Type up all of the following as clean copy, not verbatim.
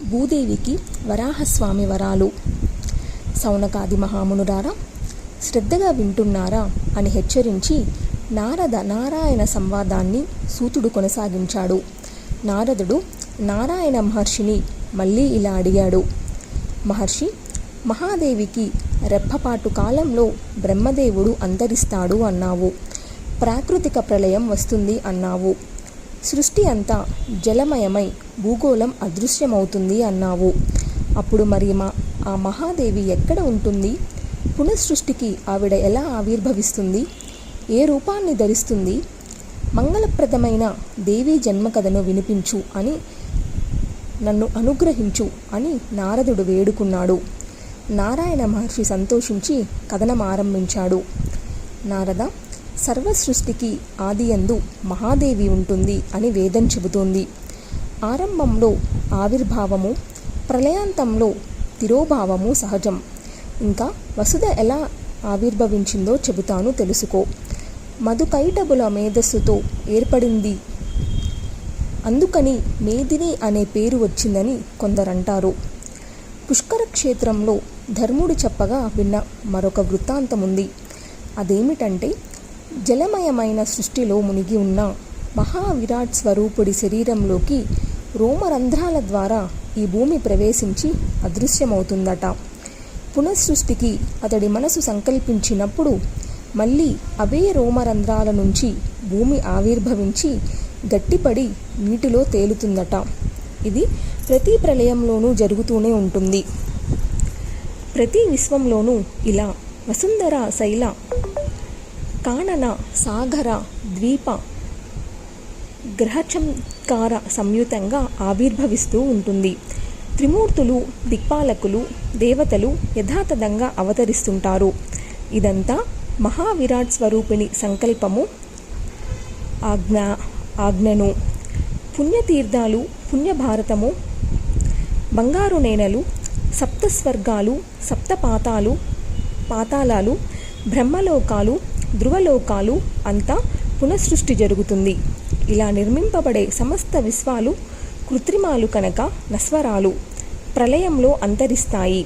భూదేవికి వరాహస్వామి వరాలు. సౌనకాది మహామునులారా, శ్రద్ధగా వింటున్నారా అని హెచ్చరించి నారాయణ సంవాదాన్ని సూతుడు కొనసాగించాడు. నారదుడు నారాయణ మహర్షిని మళ్ళీ ఇలా అడిగాడు. మహర్షి, మహాదేవికి రెప్పపాటు కాలంలో బ్రహ్మదేవుడు అంతరిస్తాడు అన్నావు. ప్రాకృతిక ప్రళయం వస్తుంది అన్నావు. సృష్టి అంతా జలమయమై భూగోళం అదృశ్యమవుతుంది అన్నావు. అప్పుడు మరి ఆ మహాదేవి ఎక్కడ ఉంటుంది? పునఃసృష్టికి ఆవిడ ఎలా ఆవిర్భవిస్తుంది? ఏ రూపాన్ని ధరిస్తుంది? మంగళప్రదమైన దేవీ జన్మకథను వినిపించు అని, నన్ను అనుగ్రహించు అని నారదుడు వేడుకున్నాడు. నారాయణ మహర్షి సంతోషించి కథనం ఆరంభించాడు. నారద, సర్వసృష్టికి ఆదియందు మహాదేవి ఉంటుంది అని వేదం చెబుతోంది. ఆరంభంలో ఆవిర్భావము, ప్రళయాంతంలో తిరోభావము సహజం. ఇంకా వసుధ ఎలా ఆవిర్భవించిందో చెబుతాను, తెలుసుకో. మధుకైటబుల మేధస్సుతో ఏర్పడింది, అందుకని మేదిని అనే పేరు వచ్చిందని కొందరంటారు. పుష్కర క్షేత్రంలో ధర్ముడు చెప్పగా విన్న మరొక వృత్తాంతముంది. అదేమిటంటే, జలమయమైన సృష్టిలో మునిగి ఉన్న మహావిరాట్ స్వరూపుడి శరీరంలోకి రోమరంధ్రాల ద్వారా ఈ భూమి ప్రవేశించి అదృశ్యమవుతుందట. పునఃసృష్టికి అతడి మనసు సంకల్పించినప్పుడు మళ్ళీ అవే రోమరంధ్రాల నుంచి భూమి ఆవిర్భవించి గట్టిపడి నీటిలో తేలుతుందట. ఇది ప్రతి ప్రళయంలోనూ జరుగుతూనే ఉంటుంది. ప్రతి విశ్వంలోనూ ఇలా వసుంధర శైల కానన సాగర ద్వీప గ్రహచంకార సంయుతంగా ఆవిర్భవిస్తూ ఉంటుంది. త్రిమూర్తులు, దిక్పాలకులు, దేవతలు యథాతథంగా అవతరిస్తుంటారు. ఇదంతా మహావిరాట్ స్వరూపిణి సంకల్పము, ఆజ్ఞను. పుణ్యతీర్థాలు, పుణ్యభారతము, బంగారు నేనలు, సప్తస్వర్గాలు, పాతాళాలు, బ్రహ్మలోకాలు, ధ్రువలోకాలు అంతా పునఃసృష్టి జరుగుతుంది. ఇలా నిర్మింపబడే సమస్త విశ్వాలు కృత్రిమాలు కనుక నశ్వరాలు, ప్రళయంలో అంతరిస్తాయి.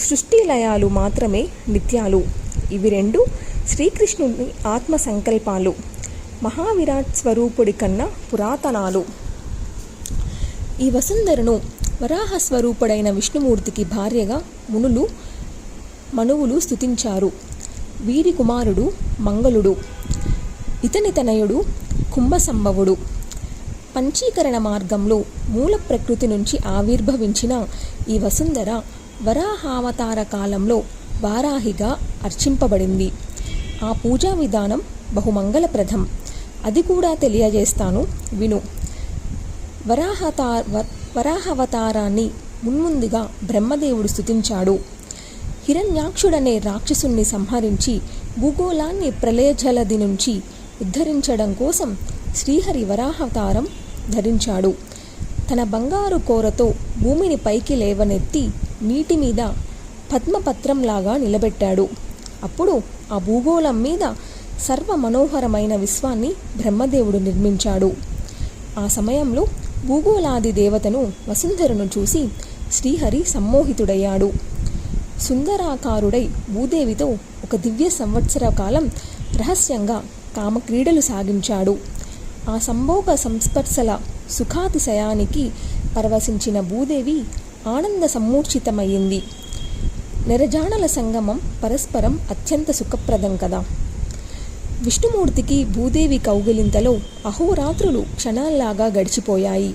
సృష్టి లయాలు మాత్రమే నిత్యాలు. ఇవి రెండు శ్రీకృష్ణుని ఆత్మ సంకల్పాలు, మహావిరాట్ స్వరూపుడి కన్నా పురాతనాలు. ఈ వసుంధరను వరాహస్వరూపుడైన విష్ణుమూర్తికి భార్యగా మనువులు స్తుతించారు. వీరి కుమారుడు మంగళుడు, ఇతని తనయుడు కుంభసంభవుడు. పంచీకరణ మార్గంలో మూల ప్రకృతి నుంచి ఆవిర్భవించిన ఈ వసుంధర వరాహావతార కాలంలో వారాహిగా అర్చింపబడింది. ఆ పూజా విధానం బహుమంగళప్రదం. అది కూడా తెలియజేస్తాను, విను. వరాహావతారాన్ని మున్ముందుగా బ్రహ్మదేవుడు స్తుతించాడు. హిరణ్యాక్షుడనే రాక్షసుణ్ణి సంహరించి భూగోళాన్ని ప్రళయజలది నుంచి ఉద్ధరించడం కోసం శ్రీహరి వరాహావతారం ధరించాడు. తన బంగారు కోరతో భూమిని పైకి లేవనెత్తి నీటి మీద పద్మపత్రంలాగా నిలబెట్టాడు. అప్పుడు ఆ భూగోళం మీద సర్వ మనోహరమైన విశ్వాన్ని బ్రహ్మదేవుడు నిర్మించాడు. ఆ సమయంలో భూగోళాది దేవతను వసుంధరను చూసి శ్రీహరి సమ్మోహితుడయ్యాడు. సుందరాకారుడై భూదేవితో ఒక దివ్య సంవత్సర కాలం రహస్యంగా కామక్రీడలు సాగించాడు. ఆ సంభోగ సంస్పర్శల సుఖాతిశయానికి పరవశించిన భూదేవి ఆనంద సమ్మూర్ఛితమయ్యింది. నెరజాణల సంగమం పరస్పరం అత్యంత సుఖప్రదం కదా. విష్ణుమూర్తికి భూదేవి కౌగిలింతలో అహోరాత్రులు క్షణాల్లాగా గడిచిపోయాయి.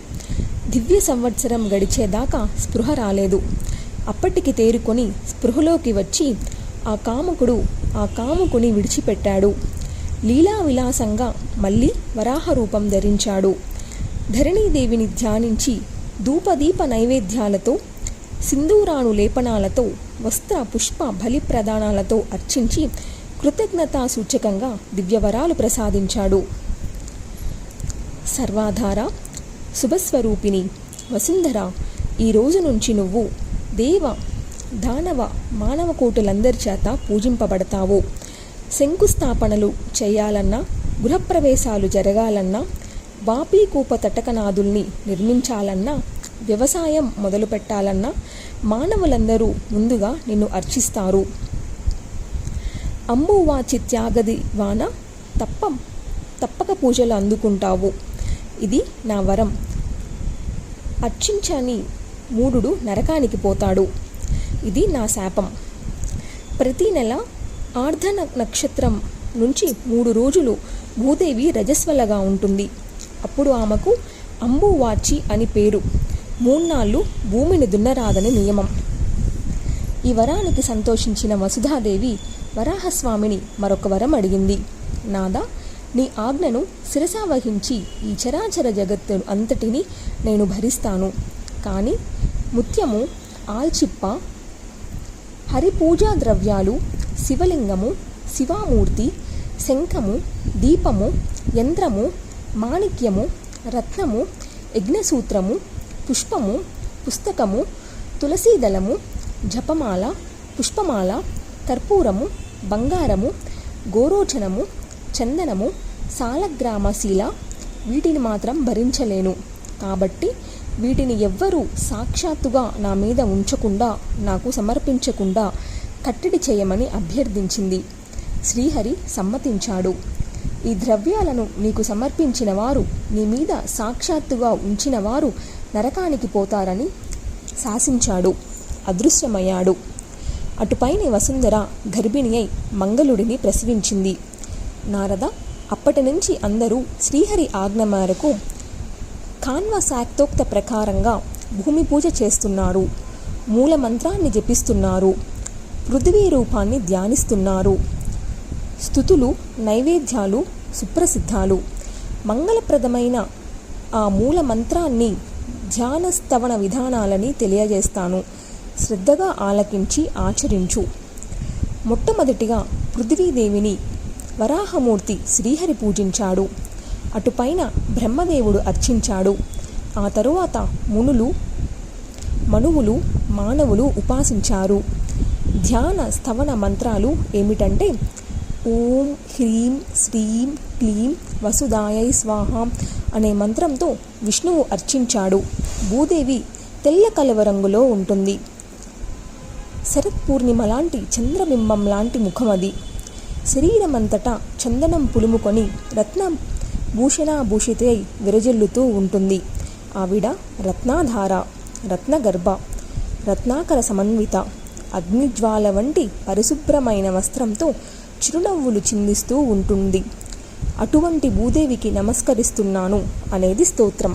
దివ్య సంవత్సరం గడిచేదాకా స్పృహ రాలేదు. అప్పటికి తేరుకొని స్పృహలోకి వచ్చి ఆ కాముకుని విడిచిపెట్టాడు. లీలా విలాసంగా మళ్ళీ వరాహ రూపం ధరించాడు. ధరణీదేవిని ధ్యానించి ధూపదీప నైవేద్యాలతో, సింధూరాణు లేపనాలతో, వస్త్ర పుష్ప బలి ప్రదానాలతో అర్చించి కృతజ్ఞతా సూచకంగా దివ్యవరాలు ప్రసాదించాడు. సర్వాధార శుభస్వరూపిణి వసుంధర, ఈ రోజు నుంచి నువ్వు దేవ దానవ మానవ కోటులందరి చేత పూజింపబడతావు. శంకుస్థాపనలు చేయాలన్నా, గృహప్రవేశాలు జరగాలన్నా, వాపీకూప తటకనాదుల్ని నిర్మించాలన్నా, వ్యవసాయం మొదలుపెట్టాలన్నా మానవులందరూ ముందుగా నిన్ను అర్చిస్తారు. అంబువాచి త్యాగది వాన తప్పక పూజలు అందుకుంటావు. ఇది నా వరం. అర్చించని మూఢుడు నరకానికి పోతాడు. ఇది నా శాపం. ప్రతి నెల ఆర్ధ నక్షత్రం నుంచి 3 రోజులు భూదేవి రజస్వలగా ఉంటుంది. అప్పుడు ఆమెకు అంబువాచి అని పేరు. 3 నాళ్ళు భూమిని దున్నరాదని నియమం. ఈ వరానికి సంతోషించిన వసుధాదేవి వరాహస్వామిని మరొక వరం అడిగింది. నాదా, నీ ఆజ్ఞను శిరసావహించి ఈ చరాచర జగత్తు అంతటిని నేను భరిస్తాను. కానీ ముత్యము, ఆల్చిప్ప, హరిపూజా ద్రవ్యాలు, శివలింగము, శివామూర్తి, శంఖము, దీపము, యంత్రము, మాణిక్యము, రత్నము, యజ్ఞసూత్రము, పుష్పము, పుస్తకము, తులసీదళము, జపమాల, పుష్పమాల, కర్పూరము, బంగారము, గోరోచనము, చందనము, సాలగ్రామశీల, వీటిని మాత్రం భరించలేను. కాబట్టి వీటిని ఎవ్వరూ సాక్షాత్తుగా నా మీద ఉంచకుండా, నాకు సమర్పించకుండా కట్టడి చేయమని అభ్యర్థించింది. శ్రీహరి సమ్మతించాడు. ఈ ద్రవ్యాలను నీకు సమర్పించిన వారు, నీ మీద సాక్షాత్తుగా ఉంచిన వారు నరకానికి పోతారని శాసించాడు. అదృశ్యమయ్యాడు. అటుపైన వసుంధర గర్భిణి అయి మంగళుడిని ప్రసవించింది. నారద, అప్పటి నుంచి అందరూ శ్రీహరి ఆజ్ఞ మేరకు కాన్వ శాక్తోక్త ప్రకారంగా భూమి పూజ చేస్తున్నారు. మూల మంత్రాన్ని జపిస్తున్నారు. పృథివీ రూపాన్ని ధ్యానిస్తున్నారు. స్తుతులు, నైవేద్యాలు సుప్రసిద్ధాలు. మంగళప్రదమైన ఆ మూల మంత్రాన్ని, ధ్యానస్తవన విధానాలని తెలియజేస్తాను. శ్రద్ధగా ఆలకించి ఆచరించు. మొట్టమొదటిగా పృథివీదేవిని వరాహమూర్తి శ్రీహరి పూజించాడు. అటుపైన బ్రహ్మదేవుడు అర్చించాడు. ఆ తరువాత మునులు, మనువులు, మానవులు ఉపాసించారు. ధ్యాన స్తవన మంత్రాలు ఏమిటంటే ఓం హ్రీం శ్రీం క్లీం వసుదాయై స్వాహ అనే మంత్రంతో విష్ణువు అర్చించాడు. భూదేవి తెల్ల కలువ రంగులో ఉంటుంది. శరత్పూర్ణిమ లాంటి చంద్రబింబం లాంటి ముఖమది. శరీరమంతటా చందనం పులుముకొని రత్న భూషణాభూషితై విరజిల్లుతూ ఉంటుంది. ఆవిడ రత్నాధార, రత్నగర్భ, రత్నాకర సమన్విత, అగ్నిజ్వాల వంటి పరిశుభ్రమైన వస్త్రంతో చిరునవ్వులు చిందిస్తూ ఉంటుంది. అటువంటి భూదేవికి నమస్కరిస్తున్నాను అనేది స్తోత్రం.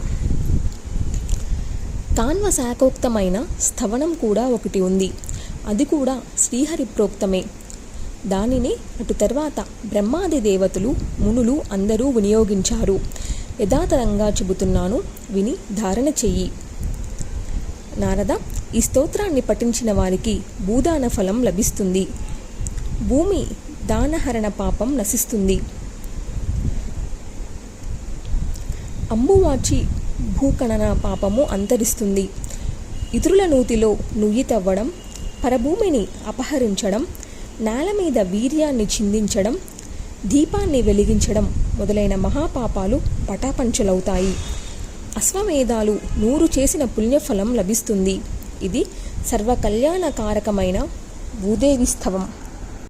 కాన్వ శాఖోక్తమైన స్థవనం కూడా ఒకటి ఉంది. అది కూడా శ్రీహరి ప్రోక్తమే. దానిని అటు తర్వాత బ్రహ్మాది దేవతలు, మునులు అందరూ వినియోగించారు. యథాతరంగా చెబుతున్నాను, విని ధారణ చెయ్యి. నారద, ఈ స్తోత్రాన్ని పఠించిన వారికి భూదాన ఫలం లభిస్తుంది. భూమి దానహరణ పాపం నశిస్తుంది. అంబువాచి భూకణన పాపము అంతరిస్తుంది. ఇతరుల నూతిలో నుయ్యి తవ్వడం, పరభూమిని అపహరించడం, నేల మీద వీర్యాన్ని చిందించడం, దీపాన్ని వెలిగించడం మొదలైన మహాపాపాలు పటాపంచలవుతాయి. అశ్వమేధాలు 100 చేసిన పుణ్యఫలం లభిస్తుంది. ఇది సర్వకళ్యాణకారకమైన భూదేవి స్థవం.